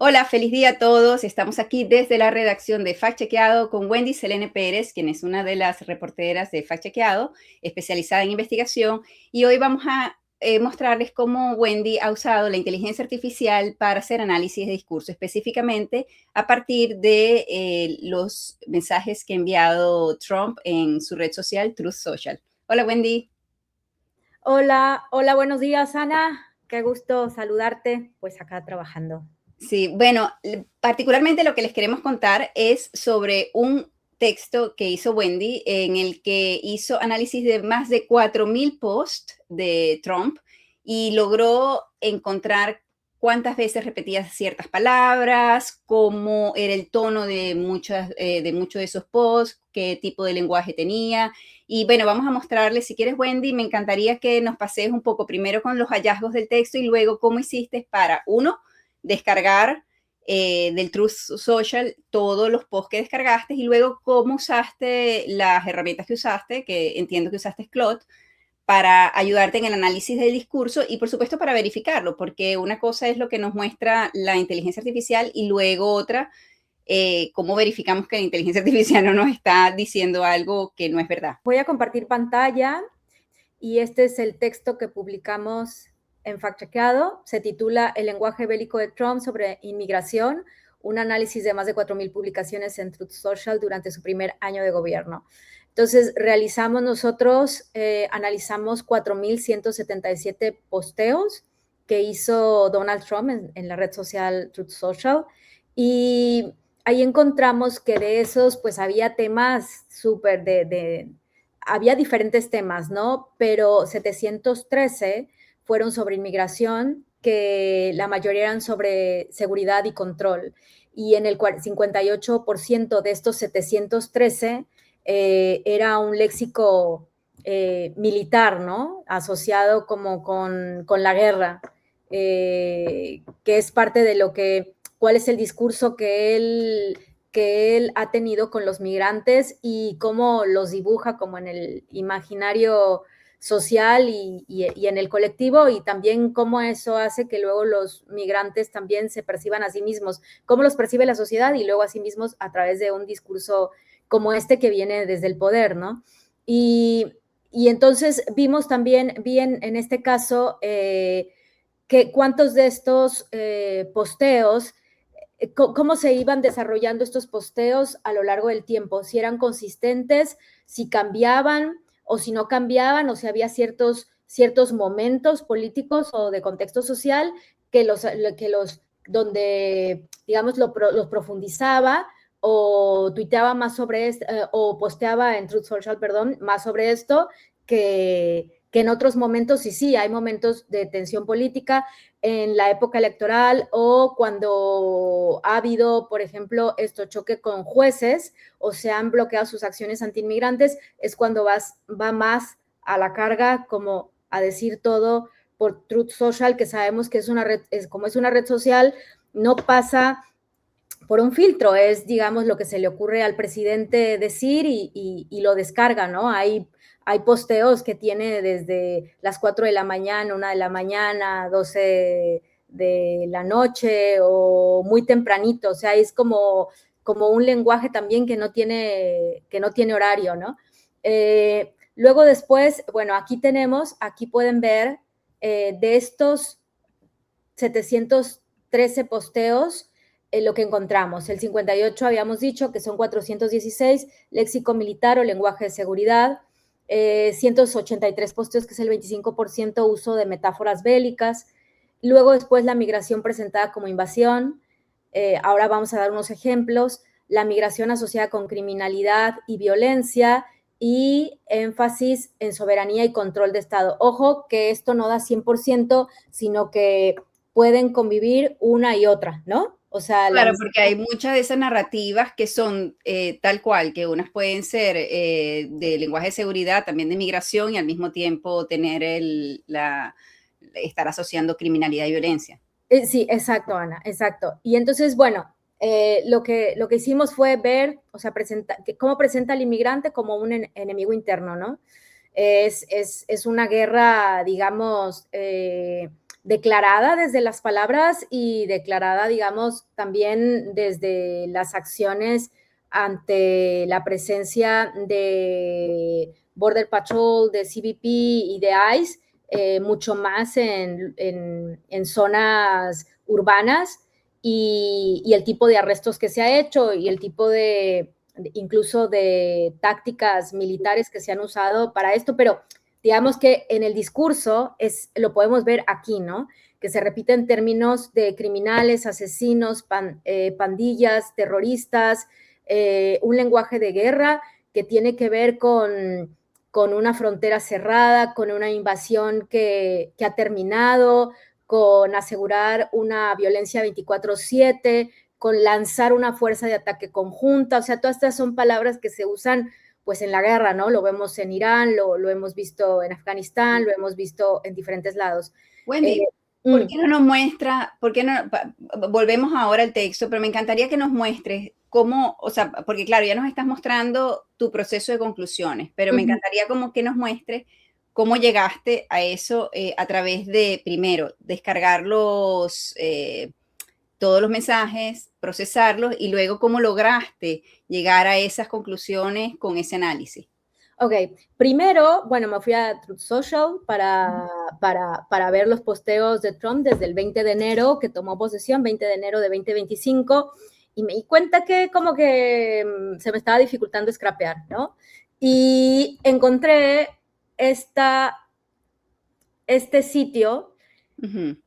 Hola, feliz día a todos. Estamos aquí desde la redacción de Fact Chequeado con Wendy Selene Pérez, quien es una de las reporteras de Fact Chequeado, especializada en investigación. Y hoy vamos a mostrarles cómo Wendy ha usado la inteligencia artificial para hacer análisis de discurso, específicamente a partir de los mensajes que ha enviado Trump en su red social, Truth Social. Hola, Wendy. Hola, hola, buenos días, Ana. Qué gusto saludarte, pues acá trabajando. Sí, bueno, particularmente lo que les queremos contar es sobre un texto que hizo Wendy en el que hizo análisis de más de 4.000 posts de Trump y logró encontrar cuántas veces repetía ciertas palabras, cómo era el tono de muchos de esos posts, qué tipo de lenguaje tenía. Y bueno, vamos a mostrarles, si quieres, Wendy, me encantaría que nos pases un poco primero con los hallazgos del texto y luego cómo hiciste para, uno, descargar del Truth Social todos los posts que descargaste y luego cómo usaste las herramientas que usaste, que entiendo que usaste Claude, para ayudarte en el análisis del discurso y por supuesto para verificarlo, porque una cosa es lo que nos muestra la inteligencia artificial y luego otra, cómo verificamos que la inteligencia artificial no nos está diciendo algo que no es verdad. Voy a compartir pantalla y este es el texto que publicamos en Fact Chequeado. Se titula El lenguaje bélico de Trump sobre inmigración, un análisis de más de 4.000 publicaciones en Truth Social durante su primer año de gobierno. Entonces, analizamos 4.177 posteos que hizo Donald Trump en la red social Truth Social y ahí encontramos que de esos, pues había temas súper había diferentes temas, ¿no? Pero 713 fueron sobre inmigración, que la mayoría eran sobre seguridad y control. Y en el 58% de estos 713 era un léxico militar, ¿no? Asociado como con la guerra, que es parte de lo que, cuál es el discurso que él ha tenido con los migrantes y cómo los dibuja como en el imaginario social y en el colectivo, y también cómo eso hace que luego los migrantes también se perciban a sí mismos, cómo los percibe la sociedad y luego a sí mismos a través de un discurso como este que viene desde el poder, ¿no? Y entonces vimos también, bien en este caso, que cuántos de estos posteos cómo se iban desarrollando estos posteos a lo largo del tiempo, si eran consistentes, si cambiaban o si no cambiaban, o si había ciertos momentos políticos o de contexto social donde, digamos, los profundizaba o tuiteaba más sobre esto, o posteaba en Truth Social, perdón, más sobre esto que en otros momentos. Y sí, hay momentos de tensión política en la época electoral o cuando ha habido, por ejemplo, choque con jueces o se han bloqueado sus acciones antiinmigrantes, es cuando va más a la carga, como a decir todo por Truth Social, que sabemos que es una red, como es una red social, no pasa por un filtro, es, digamos, lo que se le ocurre al presidente decir y lo descarga, ¿no? Hay posteos que tiene desde las 4 de la mañana, 1 de la mañana, 12 de la noche o muy tempranito, o sea, es como un lenguaje también que no tiene horario, ¿no? Luego después, bueno, aquí pueden ver de estos 713 posteos, lo que encontramos. El 58 habíamos dicho que son 416, léxico militar o lenguaje de seguridad, 183 posteos, que es el 25% uso de metáforas bélicas. Luego después la migración presentada como invasión. Ahora vamos a dar unos ejemplos. La migración asociada con criminalidad y violencia y énfasis en soberanía y control de Estado. Ojo que esto no da 100%, sino que pueden convivir una y otra, ¿no? O sea, Claro, porque hay muchas de esas narrativas que son tal cual, que unas pueden ser de lenguaje de seguridad, también de migración y al mismo tiempo tener estar asociando criminalidad y violencia. Sí, exacto, Ana, exacto. Y entonces, bueno, lo que hicimos fue ver, o sea, cómo presenta al inmigrante como un enemigo interno, ¿no? Es una guerra, digamos, declarada desde las palabras y declarada, digamos, también desde las acciones ante la presencia de Border Patrol, de CBP y de ICE, mucho más en zonas urbanas y el tipo de arrestos que se ha hecho y el tipo incluso de tácticas militares que se han usado para esto, pero digamos que en el discurso lo podemos ver aquí, ¿no? Que se repiten términos de criminales, asesinos, pandillas, terroristas, un lenguaje de guerra que tiene que ver con una frontera cerrada, con una invasión que ha terminado, con asegurar una violencia 24/7, con lanzar una fuerza de ataque conjunta. O sea, todas estas son palabras que se usan pues en la guerra, ¿no? Lo vemos en Irán, lo hemos visto en Afganistán, lo hemos visto en diferentes lados. Wendy, ¿por qué no nos muestra, volvemos ahora al texto, pero me encantaría que nos muestres cómo, o sea, porque claro, ya nos estás mostrando tu proceso de conclusiones, pero me encantaría como que nos muestres cómo llegaste a eso a través de, primero, descargar todos los mensajes, procesarlos y luego cómo lograste llegar a esas conclusiones con ese análisis. Ok, primero, bueno, me fui a Truth Social para ver los posteos de Trump desde el 20 de enero, que tomó posesión, 20 de enero de 2025, y me di cuenta que como que se me estaba dificultando scrapear, ¿no? Y encontré este sitio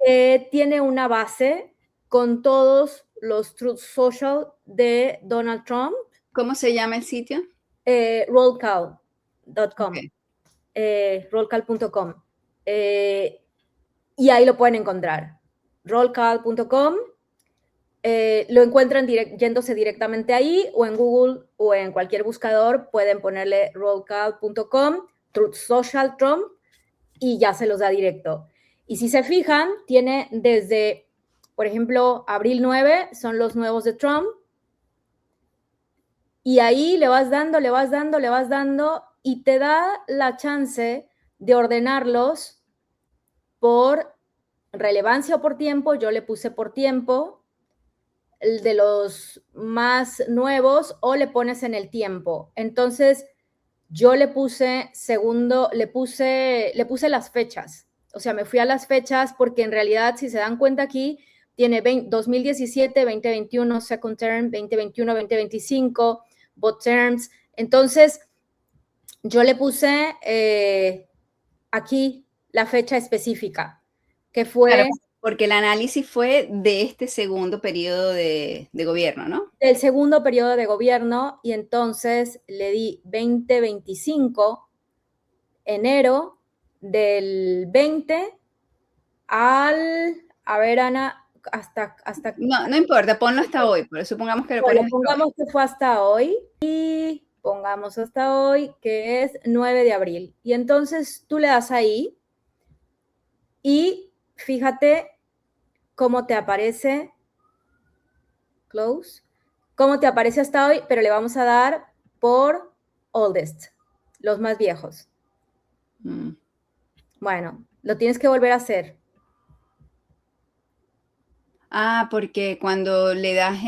que tiene una base con todos los Truth Social de Donald Trump. ¿Cómo se llama el sitio? Rollcall.com. Okay. Rollcall.com. Y ahí lo pueden encontrar. Rollcall.com. Lo encuentran yéndose directamente ahí o en Google o en cualquier buscador. Pueden ponerle rollcall.com, Truth Social Trump y ya se los da directo. Y si se fijan, tiene desde, por ejemplo, abril 9 son los nuevos de Trump. Y ahí le vas dando y te da la chance de ordenarlos por relevancia o por tiempo. Yo le puse por tiempo, el de los más nuevos, o le pones en el tiempo. Entonces, yo le puse le puse las fechas. O sea, me fui a las fechas porque en realidad, si se dan cuenta aquí, tiene 2017, 2021, second term, 2021, 2025, both terms. Entonces, yo le puse aquí la fecha específica, que fue... Claro, porque el análisis fue de este segundo periodo de gobierno, ¿no? Del segundo periodo de gobierno, y entonces le di 2025, enero del 20 al... A ver, Ana, hasta... No importa, ponlo hasta hoy, pero supongamos que lo pones hasta pongamos hoy. que fue hasta hoy, y pongamos hasta hoy, que es 9 de abril. Y entonces tú le das ahí, y fíjate cómo te aparece, close, cómo te aparece hasta hoy, pero le vamos a dar por oldest, los más viejos. Bueno, lo tienes que volver a hacer. Ah, porque cuando le das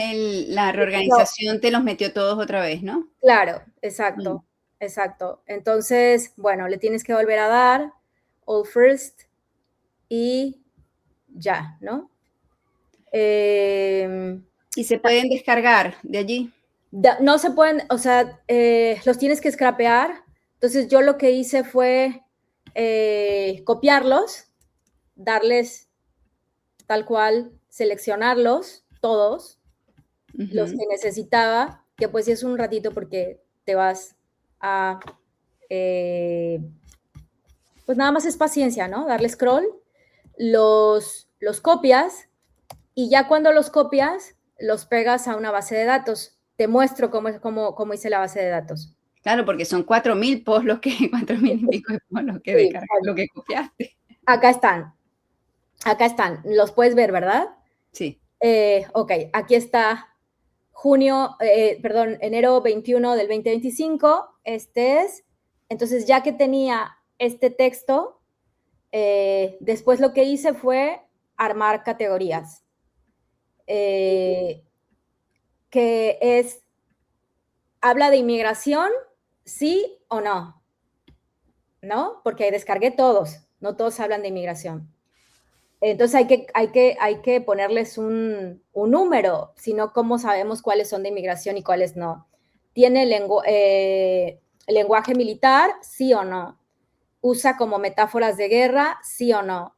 la reorganización te los metió todos otra vez, ¿no? Claro, exacto, exacto. Entonces, bueno, le tienes que volver a dar all first y ya, ¿no? ¿Y se pueden descargar de allí? No se pueden, o sea, los tienes que scrapear. Entonces yo lo que hice fue copiarlos, darles tal cual, seleccionarlos todos, los que necesitaba, que pues sí es un ratito porque te vas a, pues nada más es paciencia, ¿no? Darle scroll, los copias, y ya cuando los copias, los pegas a una base de datos. Te muestro cómo hice la base de datos. Claro, porque son 4.000 posts 4.000 y pico de posts lo que sí, lo que copiaste. Acá están, los puedes ver, ¿verdad? Sí. Ok, aquí está enero 21 del 2025, este es. Entonces, ya que tenía este texto, después lo que hice fue armar categorías, que habla de inmigración, sí o no, ¿no? Porque descargué todos, no todos hablan de inmigración. Entonces hay que ponerles un número, si no, ¿cómo sabemos cuáles son de inmigración y cuáles no? ¿Tiene lenguaje militar? Sí o no. ¿Usa como metáforas de guerra? Sí o no.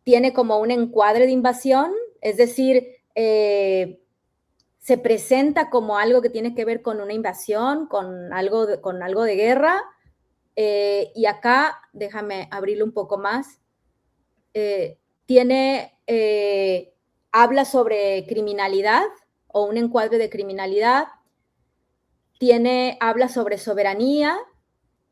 ¿Tiene como un encuadre de invasión? Es decir, se presenta como algo que tiene que ver con una invasión, con algo de guerra. Y acá, déjame abrirlo un poco más. Habla sobre criminalidad o un encuadre de criminalidad, habla sobre soberanía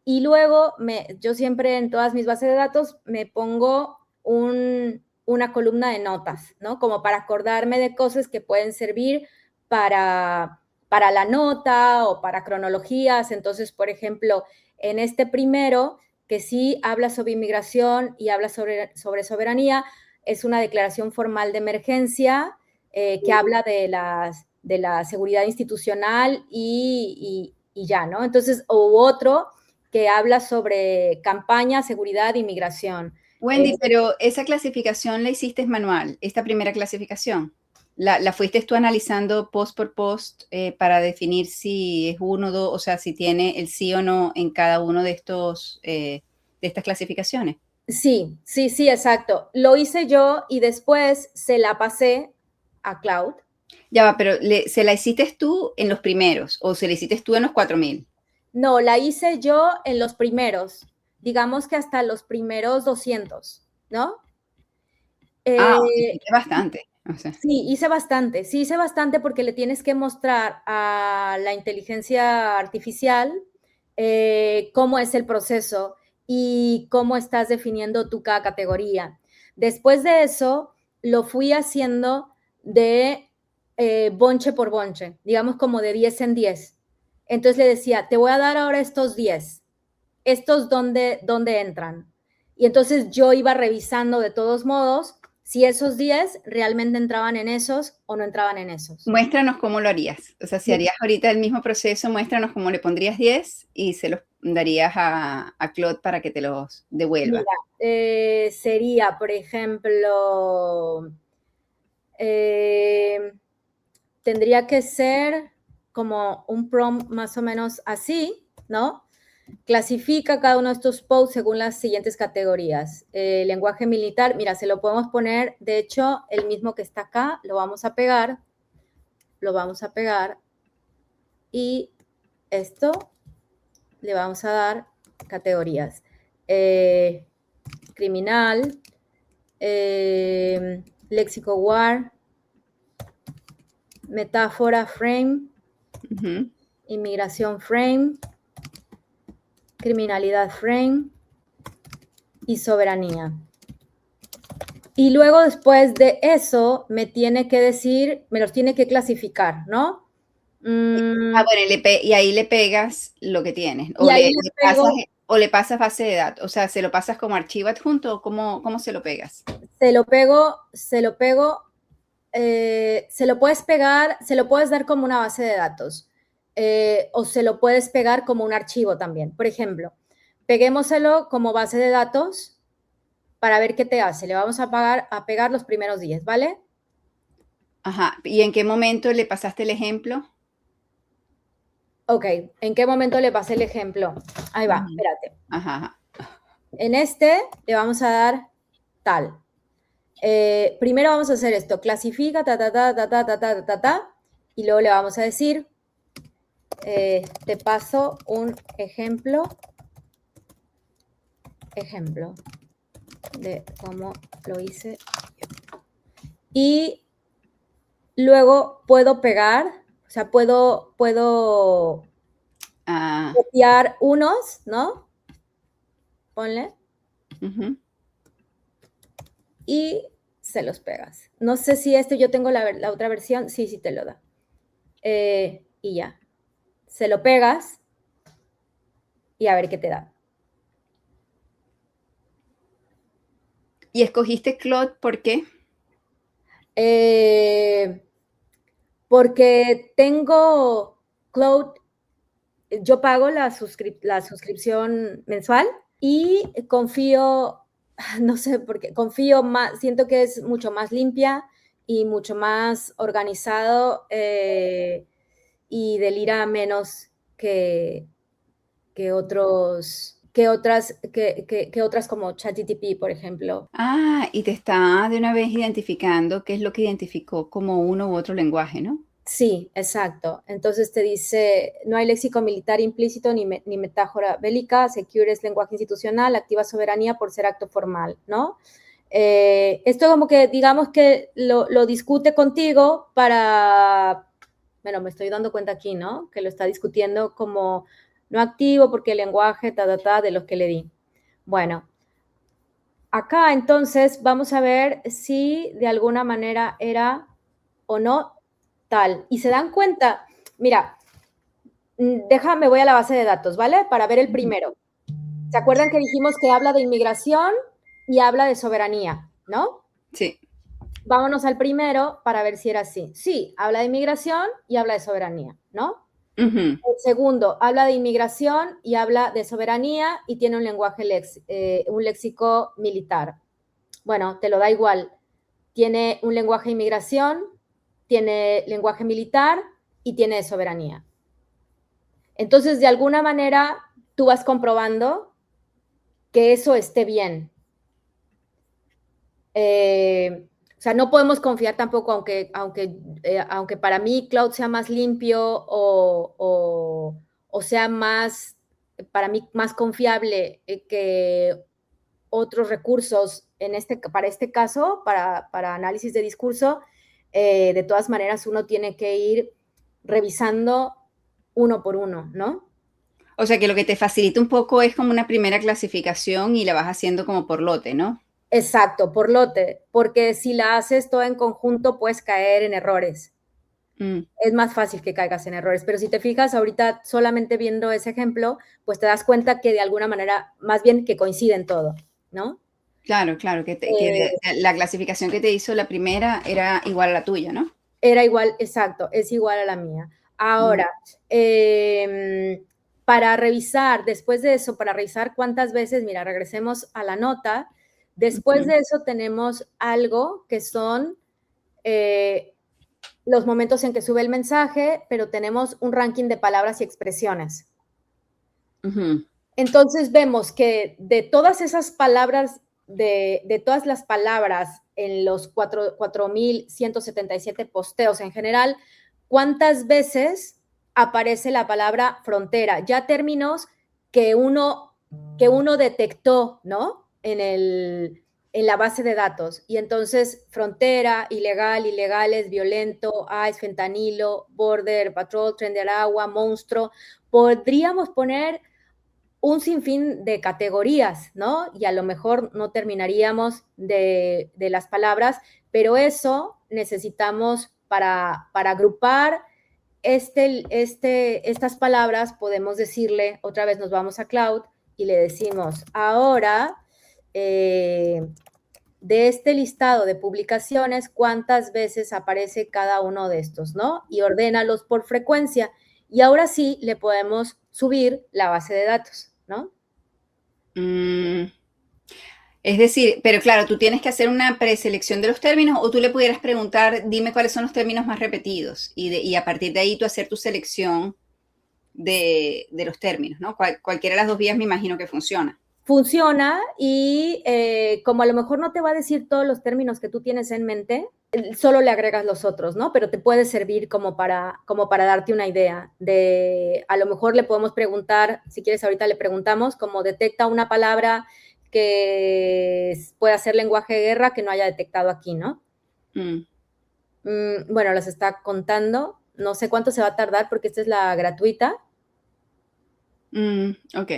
y luego yo siempre en todas mis bases de datos me pongo una columna de notas, ¿no? Como para acordarme de cosas que pueden servir para la nota o para cronologías. Entonces, por ejemplo, en este primero, que sí habla sobre inmigración y habla sobre soberanía, es una declaración formal de emergencia que habla de la seguridad institucional y ya, ¿no? Entonces, hubo otro que habla sobre campaña, seguridad e inmigración. Wendy, pero esa clasificación la hiciste manual, esta primera clasificación. La fuiste tú analizando post por post para definir si es uno, dos, o sea, si tiene el sí o no en cada uno de de estas clasificaciones. Sí, sí, sí, exacto. Lo hice yo y después se la pasé a Cloud. Ya va, pero ¿se la hiciste tú en los primeros o se la hiciste tú en los 4000? No, la hice yo en los primeros, digamos que hasta los primeros 200, ¿no? Hiciste bastante. O sea. Sí, hice bastante porque le tienes que mostrar a la inteligencia artificial cómo es el proceso y cómo estás definiendo tú cada categoría. Después de eso, lo fui haciendo de bonche por bonche, digamos como de 10 en 10. Entonces le decía, te voy a dar ahora estos 10, estos dónde entran. Y entonces yo iba revisando de todos modos si esos 10 realmente entraban en esos o no entraban en esos. Muéstranos cómo lo harías. O sea, si harías ahorita el mismo proceso, muéstranos cómo le pondrías 10 y se los darías a Claude para que te los devuelva. Mira, sería, por ejemplo, tendría que ser como un prompt más o menos así, ¿no? Clasifica cada uno de estos posts según las siguientes categorías. Lenguaje militar, mira, se lo podemos poner, de hecho, el mismo que está acá, lo vamos a pegar y esto le vamos a dar categorías. Criminal, léxico war, metáfora frame, inmigración frame, criminalidad frame y soberanía. Y luego después de eso me tiene que decir, me los tiene que clasificar, ¿no? Bueno, y ahí le pegas lo que tienes. O le pasas base de datos. O sea, ¿se lo pasas como archivo adjunto o cómo se lo pegas? Se lo puedes pegar, se lo puedes dar como una base de datos. O se lo puedes pegar como un archivo también. Por ejemplo, peguémoselo como base de datos para ver qué te hace. Le vamos a pegar los primeros 10, ¿vale? Ajá. ¿Y en qué momento le pasaste el ejemplo? Ok, ¿en qué momento le pasé el ejemplo? Ahí va, espérate. Ajá. En este le vamos a dar tal. Primero vamos a hacer esto, clasifica, y luego le vamos a decir, te paso un ejemplo de cómo lo hice yo. Y luego puedo pegar, o sea, puedo copiar unos, ¿no? Ponle. Y se los pegas. No sé si yo tengo la otra versión, sí te lo da. Y ya. Se lo pegas y a ver qué te da. ¿Y escogiste Claude por qué? Porque tengo Cloud, yo pago la suscripción mensual y confío, no sé por qué, confío más, siento que es mucho más limpia y mucho más organizado y delira menos que, que otros, que otras como ChatGPT, por ejemplo. Ah, y te está de una vez identificando qué es lo que identificó como uno u otro lenguaje, ¿no? Sí, exacto. Entonces te dice, no hay léxico militar implícito ni metáfora bélica, secure es lenguaje institucional, activa soberanía por ser acto formal, ¿no? Esto como que digamos que lo discute contigo para, bueno, me estoy dando cuenta aquí, ¿no? Que lo está discutiendo como no activo porque el lenguaje, de los que le di. Bueno, acá entonces vamos a ver si de alguna manera era o no tal. Y se dan cuenta, mira, déjame, voy a la base de datos, ¿vale? Para ver el primero. ¿Se acuerdan que dijimos que habla de inmigración y habla de soberanía, ¿no? Sí. Vámonos al primero para ver si era así. Sí, habla de inmigración y habla de soberanía, ¿no? Ujú. El segundo, habla de inmigración y habla de soberanía y tiene un lenguaje, un léxico militar. Bueno, te lo da igual. Tiene un lenguaje de inmigración, tiene lenguaje militar y tiene de soberanía. Entonces, de alguna manera, tú vas comprobando que eso esté bien. O sea, no podemos confiar tampoco, aunque para mí Cloud sea más limpio o sea más, para mí, más confiable que otros recursos para este caso, para análisis de discurso, de todas maneras uno tiene que ir revisando uno por uno, ¿no? O sea que lo que te facilita un poco es como una primera clasificación y la vas haciendo como por lote, ¿no? Exacto, por lote, porque si la haces todo en conjunto puedes caer en errores. Mm, Es más fácil que caigas en errores, pero si te fijas ahorita solamente viendo ese ejemplo, pues te das cuenta que de alguna manera, más bien que coinciden todo, ¿no? claro, claro, Eh, la clasificación que te hizo la primera era igual a la tuya, ¿no? Era igual, exacto, es igual a la mía. Mm, Ahora, para revisar, después de eso, para revisar cuántas veces, mira, regresemos a la nota, después ujú. de eso tenemos algo que son los momentos en que sube el mensaje, pero tenemos un ranking de palabras y expresiones. Ujú. Entonces vemos que de todas esas palabras, de todas las palabras en los 4,177 posteos en general, ¿cuántas veces aparece la palabra frontera? Ya términos que uno detectó, ¿no? En la base de datos. Y entonces, frontera, ilegal, ilegales, violento, ICE, fentanilo, border, patrol, tren de Aragua, monstruo. Podríamos poner un sinfín de categorías, ¿no? Y a lo mejor no terminaríamos de las palabras, pero eso necesitamos para agrupar estas palabras, podemos decirle, otra vez nos vamos a Cloud y le decimos, ahora, de este listado de publicaciones, cuántas veces aparece cada uno de estos, ¿no? Y ordénalos por frecuencia. Y ahora sí le podemos subir la base de datos, ¿no? Mm, es decir, pero claro, tú tienes que hacer una preselección de los términos o tú le pudieras preguntar, dime cuáles son los términos más repetidos y a partir de ahí tú hacer tu selección de los términos, ¿no? Cualquiera de las dos vías me imagino que funciona. Funciona y como a lo mejor no te va a decir todos los términos que tú tienes en mente, solo le agregas los otros, ¿no? Pero te puede servir como para darte una idea de, a lo mejor le podemos preguntar, si quieres ahorita le preguntamos, como detecta una palabra que pueda ser lenguaje de guerra que no haya detectado aquí, ¿no? Mm, Bueno, las está contando, no sé cuánto se va a tardar porque esta es la gratuita. ok.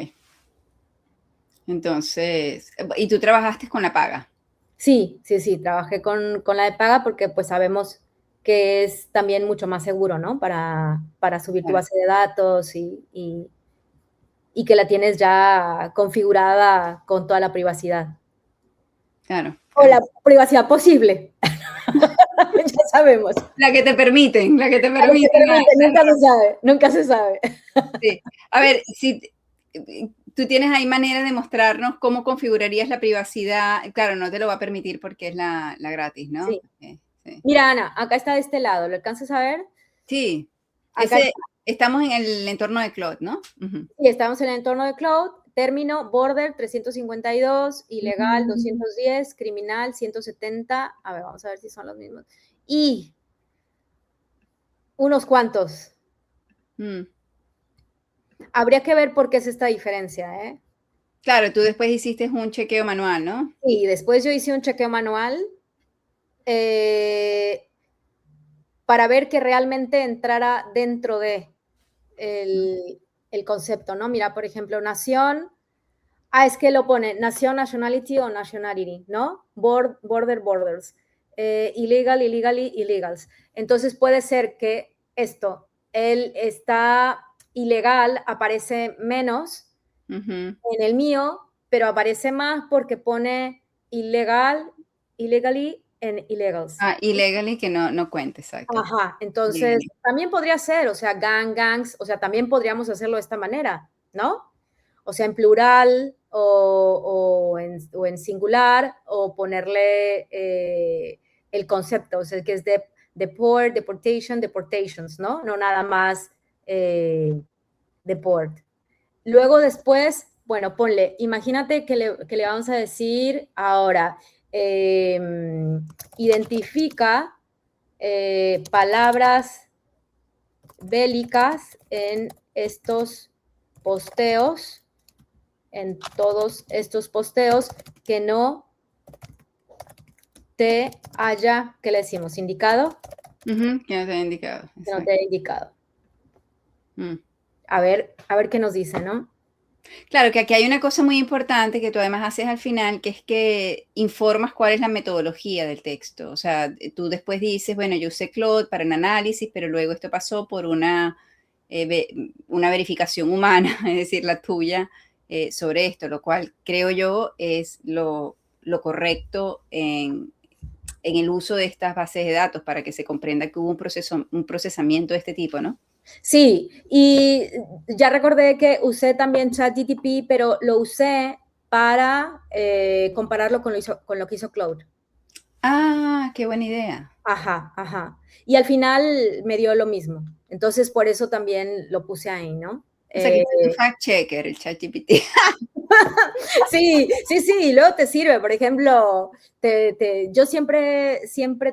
Entonces, ¿y tú trabajaste con la paga? Sí, sí, sí, trabajé con la de paga porque pues sabemos que es también mucho más seguro, ¿no? Para subir tu Claro, base de datos y que la tienes ya configurada con toda la privacidad. claro, O claro. la privacidad posible. Ya sabemos. La que te permiten, la que te A lo que permiten. permite, nunca se sabe, nunca se sabe. Sí. A ver, si tú tienes ahí manera de mostrarnos cómo configurarías la privacidad. Claro, no te lo va a permitir porque es la gratis, ¿no? Sí. Sí. Mira, Ana, acá está de este lado, ¿lo alcanzas a ver? Sí. Acá Ese, está. estamos en el entorno de Claude, ¿no? Ujú. Sí, estamos en el entorno de cloud, término, border 352, ilegal 210, criminal 170. A ver, vamos a ver si son los mismos. Y unos cuantos. Mm. Habría que ver por qué es esta diferencia, ¿eh? Claro, tú después hiciste un chequeo manual, ¿no? Y después yo hice un chequeo manual eh, para ver que realmente entrara dentro de el concepto, ¿no? Mira, por ejemplo, nación. Es que lo pone nación, nationality o nationality, ¿no? Border, borders. Illegal, illegally, illegals. Entonces puede ser que esto, él está ilegal, aparece menos Ujú. en el mío, pero aparece más porque pone ilegal, illegally en illegals. Ah, illegally que no cuenta, exacto. Ajá, entonces Illegally. también podría ser, o sea, gangs, o sea, también podríamos hacerlo de esta manera, ¿no? O sea, en plural o en singular, o ponerle el concepto, o sea, que es de deport, deportation, deportations, ¿no? No nada más deport. Luego después, bueno, ponle, imagínate que le vamos a decir ahora, identifica palabras bélicas en estos posteos, en todos estos posteos que no te haya, ¿qué le decimos? ¿Indicado? Ujú, que no te ha indicado, Que no te exacto. haya indicado. Mm. A ver qué nos dice, ¿no? Claro, que aquí hay una cosa muy importante que tú además haces al final, que es que informas cuál es la metodología del texto. O sea, tú después dices, bueno, yo usé Claude para un análisis, pero luego esto pasó por una verificación humana, es decir, la tuya, sobre esto, lo cual creo yo es lo correcto en el uso de estas bases de datos para que se comprenda que hubo un procesamiento de este tipo, ¿no? Sí, y ya recordé que usé también ChatGPT, pero lo usé para compararlo con lo que hizo Claude. Ah, qué buena idea. Ajá, ajá. Y al final me dio lo mismo. Entonces, por eso también lo puse ahí, ¿no? O sea, que es un fact checker, el ChatGPT. Sí, sí, sí, y luego te sirve, por ejemplo, yo siempre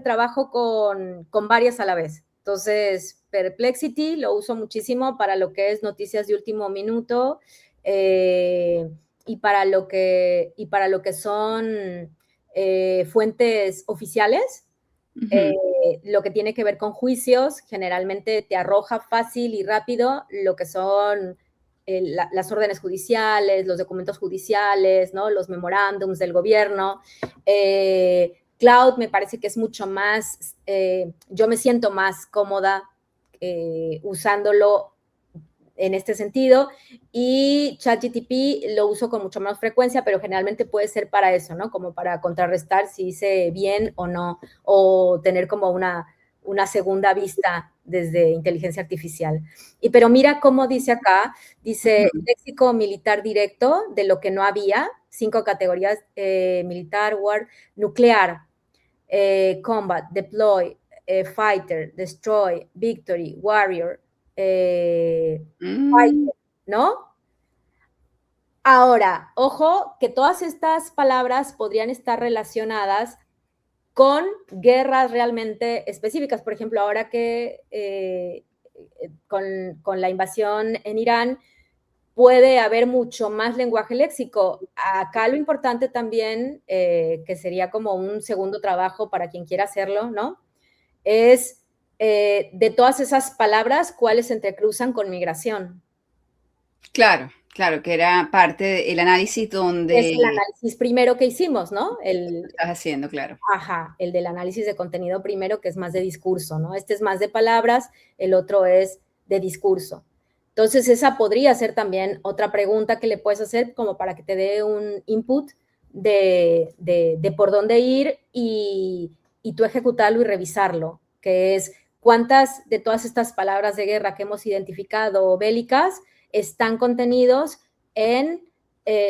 trabajo con varias a la vez. Entonces, Perplexity lo uso muchísimo para lo que es noticias de último minuto y para lo que son fuentes oficiales. Ujú. Lo que tiene que ver con juicios, generalmente te arroja fácil y rápido lo que son las órdenes judiciales, los documentos judiciales, ¿no? Los memorándums del gobierno. Cloud me parece que es mucho más, yo me siento más cómoda usándolo en este sentido, y ChatGPT lo uso con mucho más frecuencia, pero generalmente puede ser para eso, ¿no? Como para contrarrestar si hice bien o no, o tener como una segunda vista desde inteligencia artificial. Pero mira cómo dice acá, dice Ujú. léxico militar directo, de lo que no había, 5 categorías, militar, war, nuclear, combat, deploy, fighter, destroy, victory, warrior, Mm, fighter, ¿no? Ahora, ojo, que todas estas palabras podrían estar relacionadas con guerras realmente específicas. Por ejemplo, ahora que con la invasión en Irán puede haber mucho más lenguaje léxico. Acá lo importante también, que sería como un segundo trabajo para quien quiera hacerlo, ¿no? Es de todas esas palabras, cuáles se entrecruzan con migración. claro, claro, que era parte del análisis Es el donde análisis primero que hicimos, ¿no? lo estás haciendo, claro. Ajá, el del análisis de contenido primero, que es más de discurso, ¿no? Este es más de palabras, el otro es de discurso. Entonces, esa podría ser también otra pregunta que le puedes hacer como para que te dé un input de por dónde ir y tú ejecutarlo y revisarlo, que es cuántas de todas estas palabras de guerra que hemos identificado bélicas están contenidos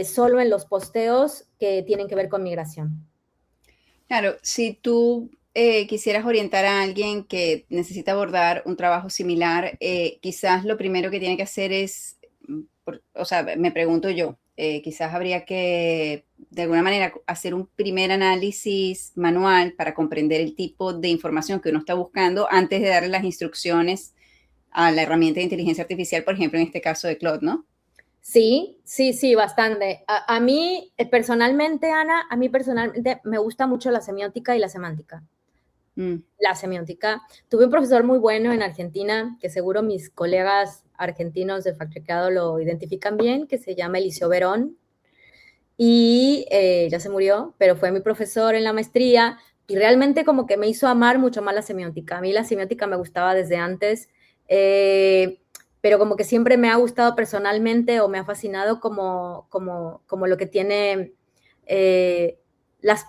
solo en los posteos que tienen que ver con migración. Claro, si tú quisieras orientar a alguien que necesita abordar un trabajo similar, quizás lo primero que tiene que hacer es, o sea, me pregunto yo, quizás habría que de alguna manera hacer un primer análisis manual para comprender el tipo de información que uno está buscando antes de darle las instrucciones a la herramienta de inteligencia artificial, por ejemplo, en este caso de Claude, ¿no? Sí, sí, sí, bastante. A mí personalmente, Ana, a mí personalmente me gusta mucho la semiótica y la semántica. La semiótica. Tuve un profesor muy bueno en Argentina, que seguro mis colegas argentinos de fact-chequeado lo identifican bien, que se llama Eliseo Verón, y ya se murió, pero fue mi profesor en la maestría, y realmente como que me hizo amar mucho más la semiótica. A mí la semiótica me gustaba desde antes, pero como que siempre me ha gustado personalmente o me ha fascinado como lo que tiene las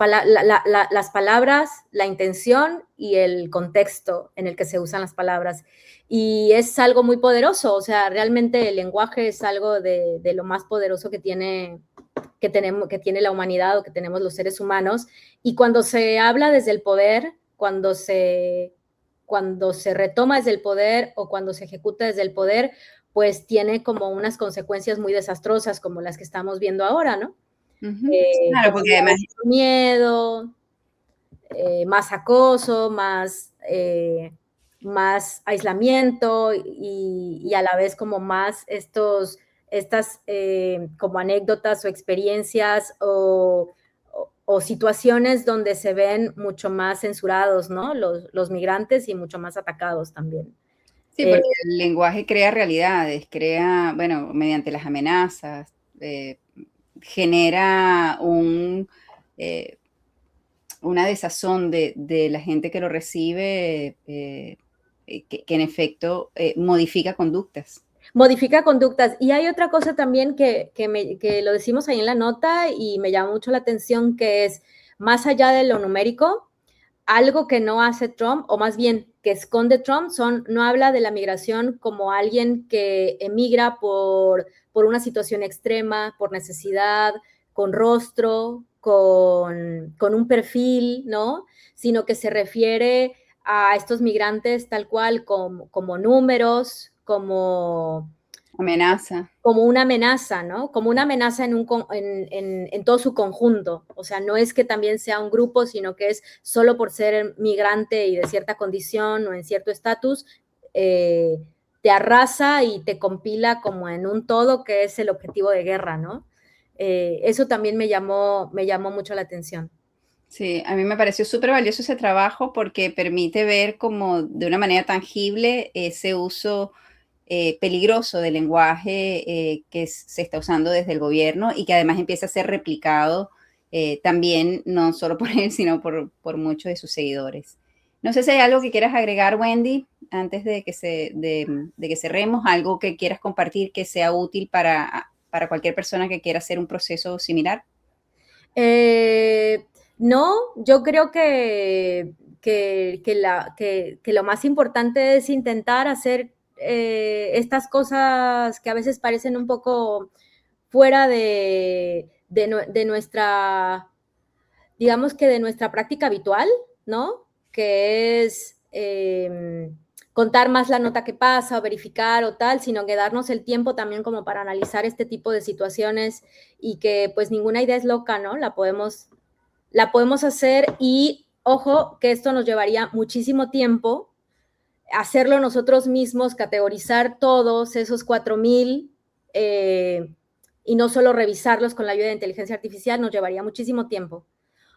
palabras, la intención y el contexto en el que se usan las palabras. Y es algo muy poderoso, o sea, realmente el lenguaje es algo de lo más poderoso que tiene la humanidad o que tenemos los seres humanos. Y cuando se habla desde el poder, cuando se retoma desde el poder o cuando se ejecuta desde el poder, pues tiene como unas consecuencias muy desastrosas como las que estamos viendo ahora, ¿no? Claro, Como porque además miedo, más acoso, más aislamiento y a la vez como más estas como anécdotas o experiencias o situaciones donde se ven mucho más censurados, ¿no? Los migrantes y mucho más atacados también. sí, porque el lenguaje crea realidades, crea, bueno, mediante las amenazas, genera una desazón de la gente que lo recibe, que en efecto modifica conductas. Modifica conductas. Y hay otra cosa también que lo decimos ahí en la nota y me llama mucho la atención, que es, más allá de lo numérico, algo que no hace Trump, o más bien que esconde Trump, no habla de la migración como alguien que emigra por una situación extrema, por necesidad, con rostro, con un perfil, ¿no? Sino que se refiere a estos migrantes tal cual como números, Amenaza. como una amenaza, ¿no? Como una amenaza en todo su conjunto. O sea, no es que también sea un grupo, sino que es solo por ser migrante y de cierta condición o en cierto estatus, te arrasa y te compila como en un todo que es el objetivo de guerra, ¿no? Eso también me llamó mucho la atención. Sí, a mí me pareció súper valioso ese trabajo porque permite ver como de una manera tangible ese uso peligroso del lenguaje que se está usando desde el gobierno y que además empieza a ser replicado también, no solo por él, sino por muchos de sus seguidores. No sé si hay algo que quieras agregar, Wendy, antes de que cerremos, algo que quieras compartir que sea útil para cualquier persona que quiera hacer un proceso similar. No, yo creo que lo más importante es intentar hacer estas cosas que a veces parecen un poco fuera de nuestra, digamos que de nuestra práctica habitual, ¿no? Que es contar más la nota que pasa o verificar o tal, sino que darnos el tiempo también como para analizar este tipo de situaciones y que pues ninguna idea es loca, ¿no? La podemos hacer y ojo que esto nos llevaría muchísimo tiempo hacerlo nosotros mismos, categorizar todos esos 4,000 y no solo revisarlos con la ayuda de inteligencia artificial, nos llevaría muchísimo tiempo.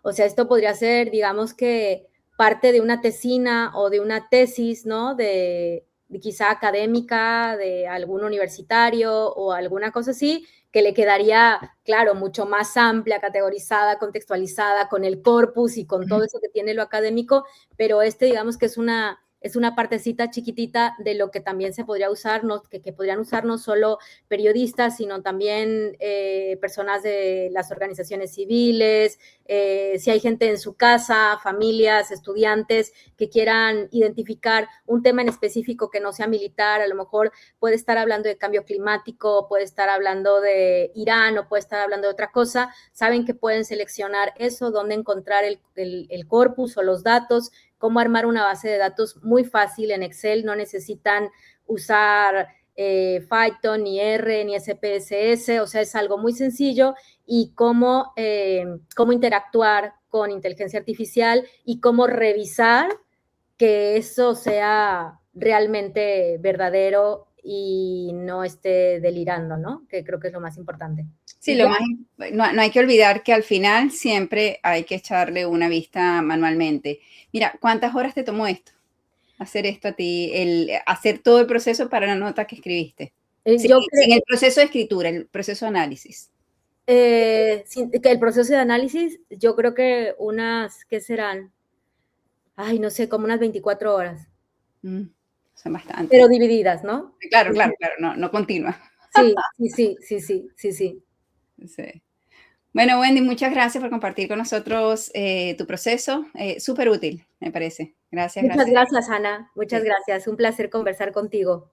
O sea, esto podría ser, digamos que parte de una tesina o de una tesis, ¿no? De quizá académica, de algún universitario o alguna cosa así, que le quedaría, claro, mucho más amplia, categorizada, contextualizada, con el corpus y con todo eso que tiene lo académico, pero digamos que es una es una partecita chiquitita de lo que también se podría usar, que podrían usar no solo periodistas, sino también personas de las organizaciones civiles, si hay gente en su casa, familias, estudiantes que quieran identificar un tema en específico que no sea militar, a lo mejor puede estar hablando de cambio climático, puede estar hablando de Irán o puede estar hablando de otra cosa, saben que pueden seleccionar eso, dónde encontrar el corpus o los datos, cómo armar una base de datos muy fácil en Excel, no necesitan usar Python, ni R, ni SPSS, o sea, es algo muy sencillo, y cómo interactuar con inteligencia artificial y cómo revisar que eso sea realmente verdadero y no esté delirando, ¿no? Que creo que es lo más importante. Sí, no hay que olvidar que al final siempre hay que echarle una vista manualmente. Mira, ¿cuántas horas te tomó esto? Hacer esto a ti, hacer todo el proceso para la nota que escribiste. Sin el proceso de escritura, el proceso de análisis. Que el proceso de análisis, yo creo que ¿qué serán? Ay, no sé, como unas 24 horas. Son bastantes. Pero divididas, ¿no? Claro, no continua. Sí. Bueno, Wendy, muchas gracias por compartir con nosotros tu proceso. Súper útil, me parece. Gracias. Muchas gracias, Ana. Muchas gracias. Un placer conversar contigo.